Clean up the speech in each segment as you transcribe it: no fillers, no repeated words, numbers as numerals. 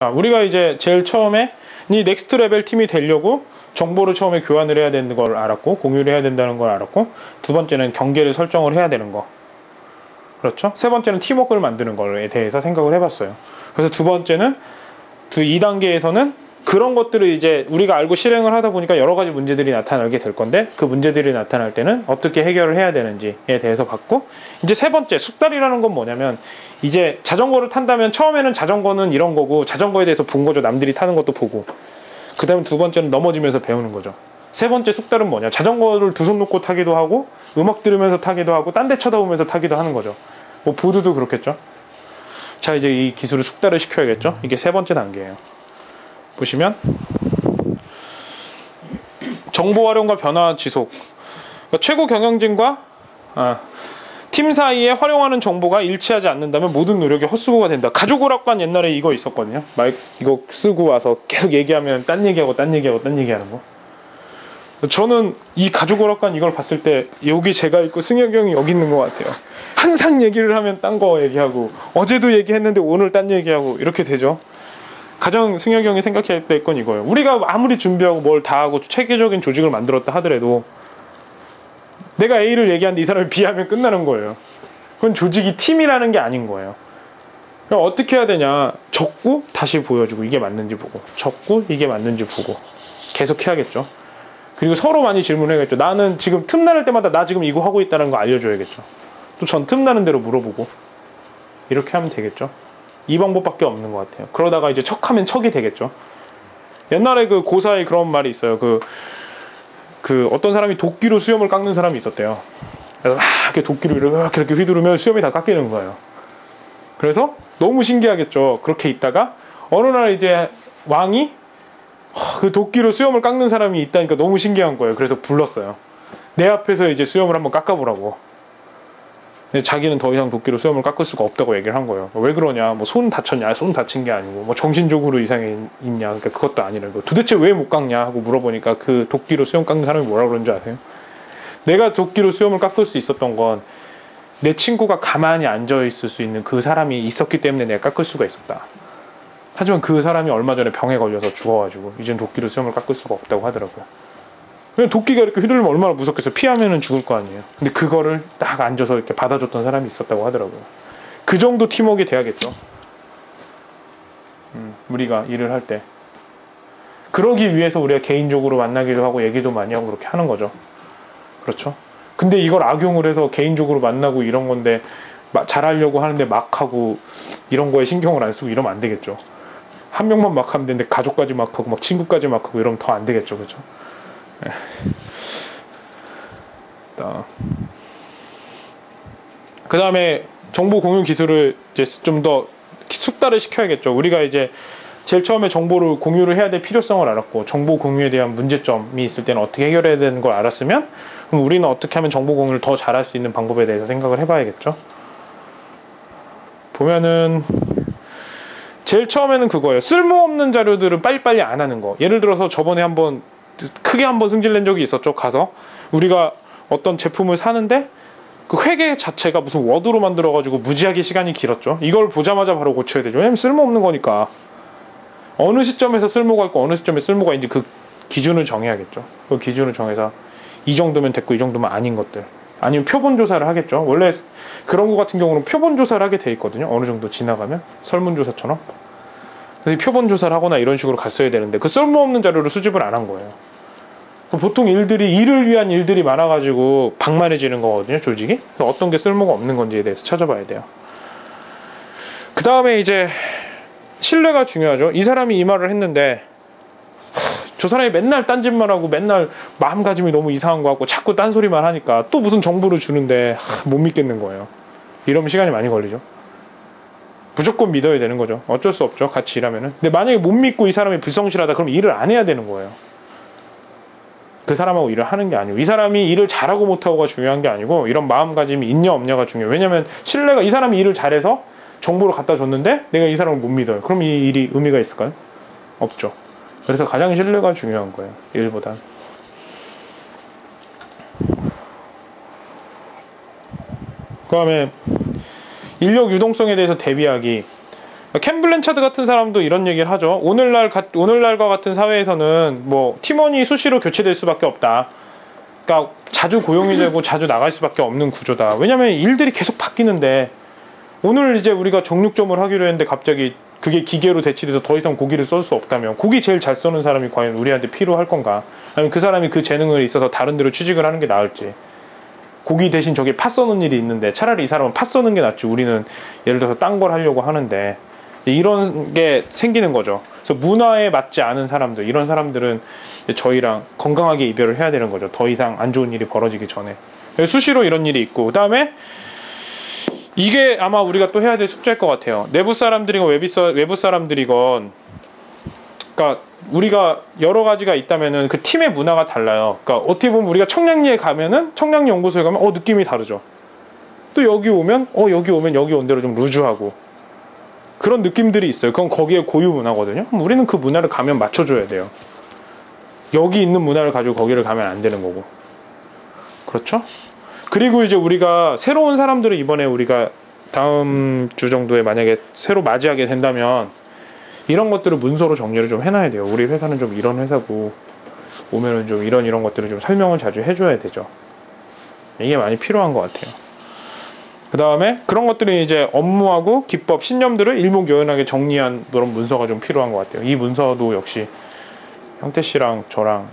우리가 이제 제일 처음에 이 넥스트 레벨 팀이 되려고 정보를 처음에 교환을 해야 되는 걸 알았고, 공유를 해야 된다는 걸 알았고, 두 번째는 경계를 설정을 해야 되는 거, 그렇죠? 세 번째는 팀워크를 만드는 거에 대해서 생각을 해봤어요. 그래서 두 번째는 2단계에서는 그런 것들을 이제 우리가 알고 실행을 하다 보니까 여러 가지 문제들이 나타나게 될 건데, 그 문제들이 나타날 때는 어떻게 해결을 해야 되는지에 대해서 봤고, 이제 세 번째 숙달이라는 건 뭐냐면, 이제 자전거를 탄다면 처음에는 자전거는 이런 거고, 자전거에 대해서 본 거죠. 남들이 타는 것도 보고. 그 다음에 두 번째는 넘어지면서 배우는 거죠. 세 번째 숙달은 뭐냐, 자전거를 두 손 놓고 타기도 하고, 음악 들으면서 타기도 하고, 딴 데 쳐다보면서 타기도 하는 거죠. 뭐 보드도 그렇겠죠. 자, 이제 이 기술을 숙달을 시켜야겠죠. 이게 세 번째 단계예요. 보시면 정보 활용과 변화 지속, 그러니까 최고 경영진과 팀 사이에 활용하는 정보가 일치하지 않는다면 모든 노력이 헛수고가 된다. 가족 오락관 옛날에 이거 있었거든요. 마이크 이거 쓰고 와서 계속 얘기하면 딴 얘기하고 딴 얘기하고 딴 얘기하는 거. 저는 이 가족 오락관 이걸 봤을 때 여기 제가 있고 승혁이 형이 여기 있는 것 같아요. 항상 얘기를 하면 딴 거 얘기하고, 어제도 얘기했는데 오늘 딴 얘기하고, 이렇게 되죠. 가장 승혁이 형이 생각해야 될 건 이거예요. 우리가 아무리 준비하고 뭘 다 하고 체계적인 조직을 만들었다 하더라도 내가 A를 얘기하는데 이 사람이 B 하면 끝나는 거예요. 그건 조직이 팀이라는 게 아닌 거예요. 그럼 어떻게 해야 되냐, 적고 다시 보여주고 이게 맞는지 보고, 적고 이게 맞는지 보고 계속 해야겠죠. 그리고 서로 많이 질문해야겠죠. 나는 지금 틈나는 때마다 나 지금 이거 하고 있다는 거 알려줘야겠죠. 또 전 틈나는 대로 물어보고, 이렇게 하면 되겠죠. 이 방법밖에 없는 것 같아요. 그러다가 이제 척하면 척이 되겠죠. 옛날에 그 고사에 그런 말이 있어요. 그 어떤 사람이 도끼로 수염을 깎는 사람이 있었대요. 그래서 막 이렇게 도끼로 이렇게 휘두르면 수염이 다 깎이는 거예요. 그래서 너무 신기하겠죠. 그렇게 있다가 어느 날 이제 왕이 그 도끼로 수염을 깎는 사람이 있다니까 너무 신기한 거예요. 그래서 불렀어요. 내 앞에서 이제 수염을 한번 깎아보라고. 근데 자기는 더 이상 도끼로 수염을 깎을 수가 없다고 얘기를 한 거예요. 왜 그러냐, 뭐 손 다쳤냐, 손 다친 게 아니고 뭐 정신적으로 이상이 있냐, 그러니까 그것도 아니라고. 도대체 왜 못 깎냐 하고 물어보니까 그 도끼로 수염 깎는 사람이 뭐라고 그러는 줄 아세요? 내가 도끼로 수염을 깎을 수 있었던 건 내 친구가 가만히 앉아 있을 수 있는 그 사람이 있었기 때문에 내가 깎을 수가 있었다. 하지만 그 사람이 얼마 전에 병에 걸려서 죽어가지고 이젠 도끼로 수염을 깎을 수가 없다고 하더라고요. 그냥 도끼가 이렇게 휘두르면 얼마나 무섭겠어요. 피하면은 죽을 거 아니에요. 근데 그거를 딱 앉아서 이렇게 받아줬던 사람이 있었다고 하더라고요. 그 정도 팀워크가 돼야겠죠. 우리가 일을 할 때. 그러기 위해서 우리가 개인적으로 만나기도 하고 얘기도 많이 하고 그렇게 하는 거죠. 그렇죠? 근데 이걸 악용을 해서 개인적으로 만나고 이런 건데 잘하려고 하는데 막 하고 이런 거에 신경을 안 쓰고 이러면 안 되겠죠. 한 명만 막 하면 되는데 가족까지 막 하고 막 친구까지 막 하고 이러면 더 안 되겠죠. 그렇죠? 그 다음에 정보 공유 기술을 이제 좀 더 숙달을 시켜야겠죠. 우리가 이제 제일 처음에 정보를 공유를 해야 될 필요성을 알았고, 정보 공유에 대한 문제점이 있을 때는 어떻게 해결해야 되는 걸 알았으면, 그럼 우리는 어떻게 하면 정보 공유를 더 잘할 수 있는 방법에 대해서 생각을 해봐야겠죠. 보면은 제일 처음에는 그거예요. 쓸모없는 자료들은 빨리빨리 안 하는 거. 예를 들어서 저번에 크게 한번 승질낸 적이 있었죠. 가서 우리가 어떤 제품을 사는데 그 회계 자체가 무슨 워드로 만들어가지고 무지하게 시간이 길었죠. 이걸 보자마자 바로 고쳐야 되죠. 왜냐면 쓸모없는 거니까. 어느 시점에서 쓸모가 있고 어느 시점에 쓸모가 있는지 그 기준을 정해야겠죠. 그 기준을 정해서 이 정도면 됐고 이 정도면 아닌 것들, 아니면 표본 조사를 하겠죠. 원래 그런 거 같은 경우는 표본 조사를 하게 돼 있거든요. 어느 정도 지나가면 설문조사처럼. 그래서 표본 조사를 하거나 이런 식으로 갔어야 되는데 그 쓸모없는 자료를 수집을 안 한 거예요. 보통 일을 위한 일들이 많아가지고 방만해지는 거거든요, 조직이. 그래서 어떤 게 쓸모가 없는 건지에 대해서 찾아봐야 돼요. 그 다음에 이제 신뢰가 중요하죠. 이 사람이 이 말을 했는데 저 사람이 맨날 딴짓만 하고 맨날 마음가짐이 너무 이상한 거 같고 자꾸 딴소리만 하니까 또 무슨 정보를 주는데 못 믿겠는 거예요. 이러면 시간이 많이 걸리죠. 무조건 믿어야 되는 거죠. 어쩔 수 없죠, 같이 일하면은. 근데 만약에 못 믿고 이 사람이 불성실하다, 그럼 일을 안 해야 되는 거예요. 그 사람하고 일을 하는 게 아니고, 이 사람이 일을 잘하고 못하고가 중요한 게 아니고 이런 마음가짐이 있냐 없냐가 중요해요. 왜냐면 신뢰가, 이 사람이 일을 잘해서 정보를 갖다 줬는데 내가 이 사람을 못 믿어요. 그럼 이 일이 의미가 있을까요? 없죠. 그래서 가장 신뢰가 중요한 거예요, 일보단. 그 다음에 인력 유동성에 대해서 대비하기. 캠 블랜차드 같은 사람도 이런 얘기를 하죠. 오늘날과 같은 사회에서는 뭐 팀원이 수시로 교체될 수밖에 없다. 그러니까 자주 고용이 되고 자주 나갈 수밖에 없는 구조다. 왜냐면 일들이 계속 바뀌는데 오늘 이제 우리가 정육점을 하기로 했는데 갑자기 그게 기계로 대치돼서 더 이상 고기를 썰 수 없다면 고기 제일 잘 써는 사람이 과연 우리한테 필요할 건가? 아니면 그 사람이 그 재능을 있어서 다른 데로 취직을 하는 게 나을지. 고기 대신 저게 파 써는 일이 있는데 차라리 이 사람은 파 써는 게 낫지. 우리는 예를 들어서 딴 걸 하려고 하는데 이런 게 생기는 거죠. 그래서 문화에 맞지 않은 사람들, 이런 사람들은 저희랑 건강하게 이별을 해야 되는 거죠. 더 이상 안 좋은 일이 벌어지기 전에. 수시로 이런 일이 있고, 그 다음에 이게 아마 우리가 또 해야 될 숙제일 것 같아요. 내부 사람들이건 외부 사람들이건, 그러니까 우리가 여러 가지가 있다면은 그 팀의 문화가 달라요. 그러니까 어떻게 보면 우리가 청량리에 가면은, 청량리 연구소에 가면 느낌이 다르죠. 또 여기 오면 여기 온 대로 좀 루즈하고 그런 느낌들이 있어요. 그건 거기에 고유 문화거든요. 우리는 그 문화를 가면 맞춰줘야 돼요. 여기 있는 문화를 가지고 거기를 가면 안 되는 거고. 그렇죠? 그리고 이제 우리가 새로운 사람들을 이번에 우리가 다음 주 정도에 만약에 새로 맞이하게 된다면 이런 것들을 문서로 정리를 좀 해놔야 돼요. 우리 회사는 좀 이런 회사고 오면은 좀 이런 것들을 좀 설명을 자주 해줘야 되죠. 이게 많이 필요한 것 같아요. 그 다음에 그런 것들이 이제 업무하고 기법, 신념들을 일목요연하게 정리한 그런 문서가 좀 필요한 것 같아요. 이 문서도 역시 형태 씨랑 저랑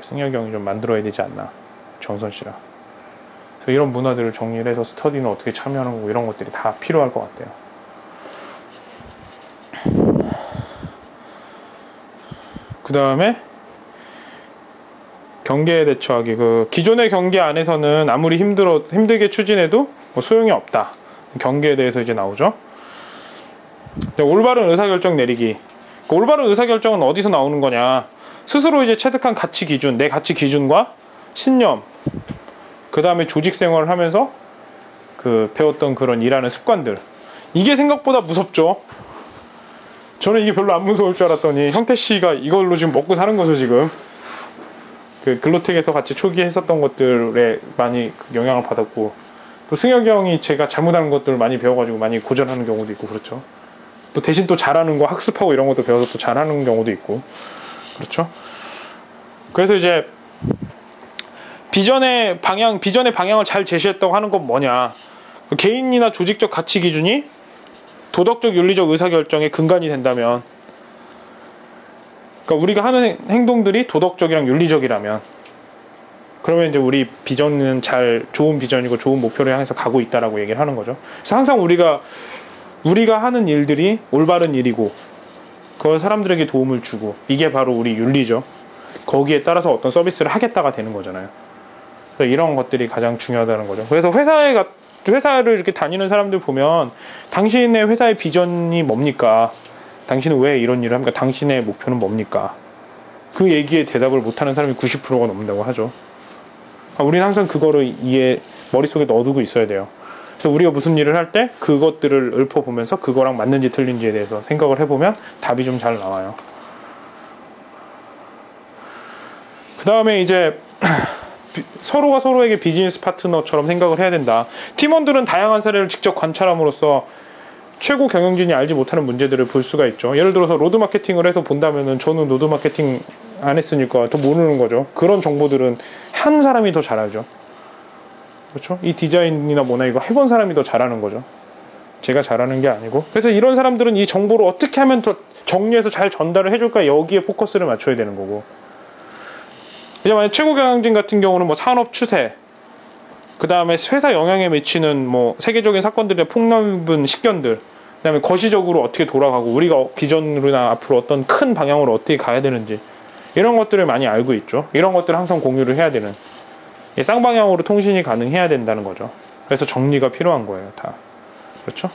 승혁이 형이 좀 만들어야 되지 않나. 정선 씨랑. 그래서 이런 문화들을 정리를 해서 스터디는 어떻게 참여하는 거고 이런 것들이 다 필요할 것 같아요. 그 다음에 경계에 대처하기. 그 기존의 경계 안에서는 아무리 힘들게 추진해도 뭐 소용이 없다. 경계에 대해서 이제 나오죠. 올바른 의사결정 내리기. 그 올바른 의사결정은 어디서 나오는 거냐? 스스로 이제 체득한 가치 기준, 내 가치 기준과 신념, 그 다음에 조직 생활을 하면서 그 배웠던 그런 일하는 습관들. 이게 생각보다 무섭죠. 저는 이게 별로 안 무서울 줄 알았더니 형태 씨가 이걸로 지금 먹고 사는 거죠, 지금. 그 글로텍에서 같이 초기에 했었던 것들에 많이 영향을 받았고, 또 승혁이 형이 제가 잘못하는 것들을 많이 배워가지고 많이 고전하는 경우도 있고, 그렇죠. 또 대신 또 잘하는 거 학습하고 이런 것도 배워서 또 잘하는 경우도 있고, 그렇죠. 그래서 이제 비전의 방향을 잘 제시했다고 하는 건 뭐냐? 개인이나 조직적 가치 기준이 도덕적 윤리적 의사결정의 근간이 된다면, 그러니까 우리가 하는 행동들이 도덕적이랑 윤리적이라면, 그러면 이제 우리 비전은 좋은 비전이고 좋은 목표를 향해서 가고 있다라고 얘기를 하는 거죠. 그래서 항상 우리가 하는 일들이 올바른 일이고 그걸 사람들에게 도움을 주고, 이게 바로 우리 윤리죠. 거기에 따라서 어떤 서비스를 하겠다가 되는 거잖아요. 그래서 이런 것들이 가장 중요하다는 거죠. 그래서 회사를 이렇게 다니는 사람들 보면 당신의 회사의 비전이 뭡니까? 당신은 왜 이런 일을 합니까? 당신의 목표는 뭡니까? 그 얘기에 대답을 못하는 사람이 90%가 넘는다고 하죠. 우리는 항상 그거를 머릿속에 넣어두고 있어야 돼요. 그래서 우리가 무슨 일을 할 때 그것들을 읊어보면서 그거랑 맞는지 틀린지에 대해서 생각을 해보면 답이 좀 잘 나와요. 그 다음에 이제 서로가 서로에게 비즈니스 파트너처럼 생각을 해야 된다. 팀원들은 다양한 사례를 직접 관찰함으로써 최고 경영진이 알지 못하는 문제들을 볼 수가 있죠. 예를 들어서 로드 마케팅을 해서 본다면은 저는 로드 마케팅 안 했으니까 더 모르는 거죠. 그런 정보들은 한 사람이 더 잘 알죠. 그렇죠? 이 디자인이나 뭐나 이거 해본 사람이 더 잘하는 거죠. 제가 잘하는 게 아니고. 그래서 이런 사람들은 이 정보를 어떻게 하면 더 정리해서 잘 전달을 해줄까, 여기에 포커스를 맞춰야 되는 거고. 이제 만약 최고 경영진 같은 경우는 뭐 산업 추세, 그 다음에 회사 영향에 미치는 뭐 세계적인 사건들의 폭넓은 식견들, 그 다음에 거시적으로 어떻게 돌아가고 우리가 비전으로나 앞으로 어떤 큰 방향으로 어떻게 가야 되는지, 이런 것들을 많이 알고 있죠. 이런 것들을 항상 공유를 해야 되는, 쌍방향으로 통신이 가능해야 된다는 거죠. 그래서 정리가 필요한 거예요, 다. 그렇죠?